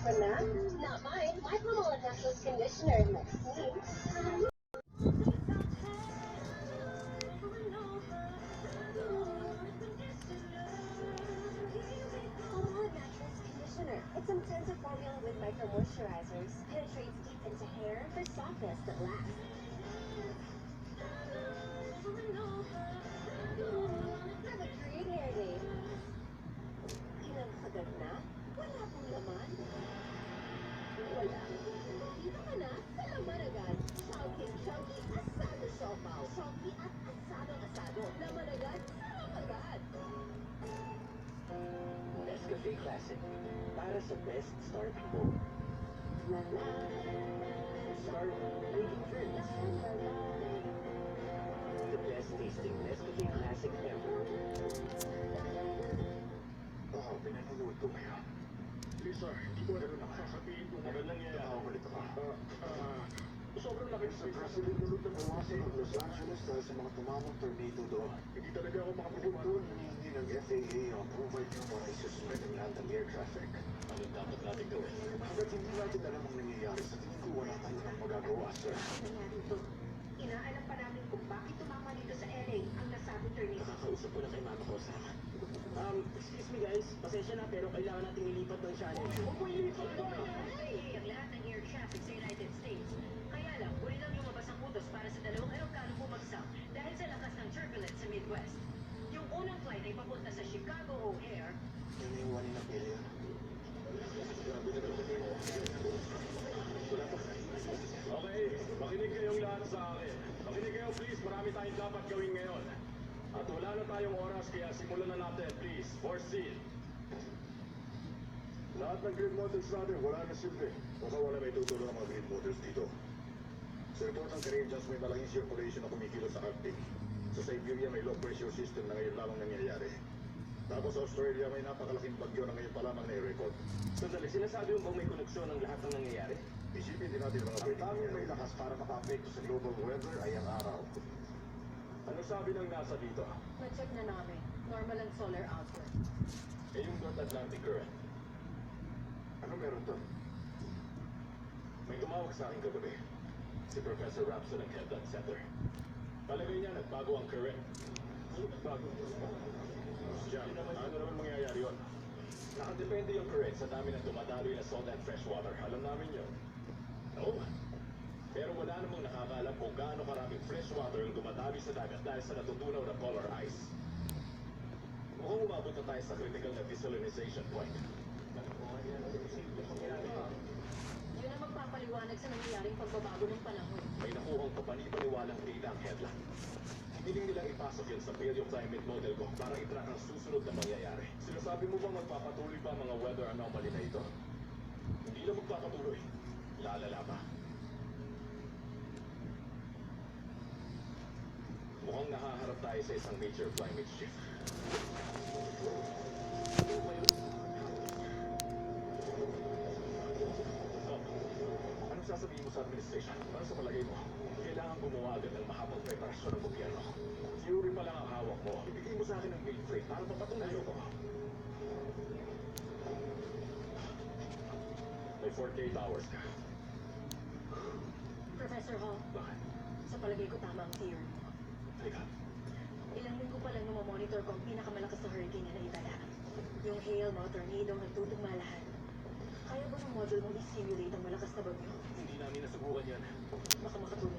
for now. Not mine. My Palmolive Naturals conditioner makes me. Palmolive Naturals conditioner. Its intensive formula with micro moisturizers penetrates deep into hair for softness that lasts. Have a great hair day. Ilang sagad na? Wala pong laman. Wala. Dito ka na sa laman agad. Chowking chunky asado siopaw. Chunky at asado. Laman agad, sarap agad. Nescafe Classic. Para sa best starting mo. La la. Start making friends. The best tasting Nescafe Classic ever. Pinanonood ko ngayon. Lisa, hindi ko alam na sasabihin ko ngayon lang yan. Nakakalit ako. Sobrang laki sa President Lulot na bawasan ng Los Angeles dahil sa mga tumamang tornado doon. Hindi talaga ako makapupunta doon. Hinihingi ng FAA ang approval niyo para isuspend ang lahat ng air traffic. Ano dapat natin gawin? Hanggat hindi natin alam ang nangyayari, sa tingin ko wala tayong magagawa, sir. Nangyari ito. Inaalam pa namin kung bakit tumama dito sa LA ang nasabing tornado. Nakakausap ko na kay Mama ko, Sam. Excuse me guys, pasensya na pero kailangan nating ilipat ng channel. Huwag mo ilipat ko! Ang lahat ng air traffic sa United States. Kaya lang, huli lang lumabas ang utos para sa dalawang aeroplano bumagsak dahil sa lakas ng turbulence sa Midwest. Yung unang flight ay papunta sa Chicago O'Hare. Yan na yung one in a billion. Grabe na naman yun. Wala pa. Okay, makinig kayong lahat sa akin. Makinig kayo please, marami tayong dapat gawin ngayon. At wala na tayong oras kaya simulan na natin, please. Proceed. Lahat ng grid models natin, wala na silbi. Baka wala may tutulong ang mga grid models dito. Sa report ng Canadians, may malaking circulation na kumikilos sa Arctic. Sa Siberia, may low pressure system na ngayon lamang nangyayari. Tapos sa Australia, may napakalaking bagyo na ngayon pa lamang na-record. Sandali, sinasabi mo bang may koneksyon ng lahat ng nangyayari? Isipin din natin mga breaking. Ang may lakas para maka-apekto sa global weather ay ang araw. Ano sabi ng NASA dito? Na-check na namin. Normal ang solar output. Eh yung North Atlantic Current. Ano meron doon? May tumawag sa akin kagabi. Si Professor Rapson ng Kevlar Center. Palagay niya nagbago ang current. Nagbago? Diyan, ano naman mangyayari yun? Nakadepende yung current sa dami ng dumadaloy na salt and fresh water. Alam namin yun. Oo. Pero wala namang nakakaalam kung gaano karaming fresh water ang dumadaloy sa dagat dahil sa natutunaw na polar ice. Mukhang umabot na tayo sa critical na desalinization point. Yun ang magpapaliwanag sa nangyayaring pagbabago ng panahon. May nakuhang kapanipaniwalang data ang headline. Hiling nilang ipasok yun sa paleoclimate model ko para i-track ang susunod na mangyayari. Sinasabi mo bang magpapatuloy pa ang mga weather anomaly na ito? Hindi na magpapatuloy. Lalala pa. Mukhang nakaharap tayo sa isang major climate shift. Oh. Anong sasabihin mo sa administration? Ano sa palagay mo? Kailangan gumawa agad ng mahabang preparasyon ng gobyerno. Theory pa lang ang hawak mo. Ibigay mo sa akin ng mail freight para mapatunayan ko. May 48 hours ka. Professor Hall, Bakit? sa palagay ko tama ang theory. Halika. Ilang linggo pa lang monitor ko ang pinakamalakas na hurricane na naitala. Yung hail, mga tornado, nagtutugma lahat. Kaya ba ng module mong i-simulate ang malakas na bagyo? Hindi namin nasubukan yan. Baka makatulong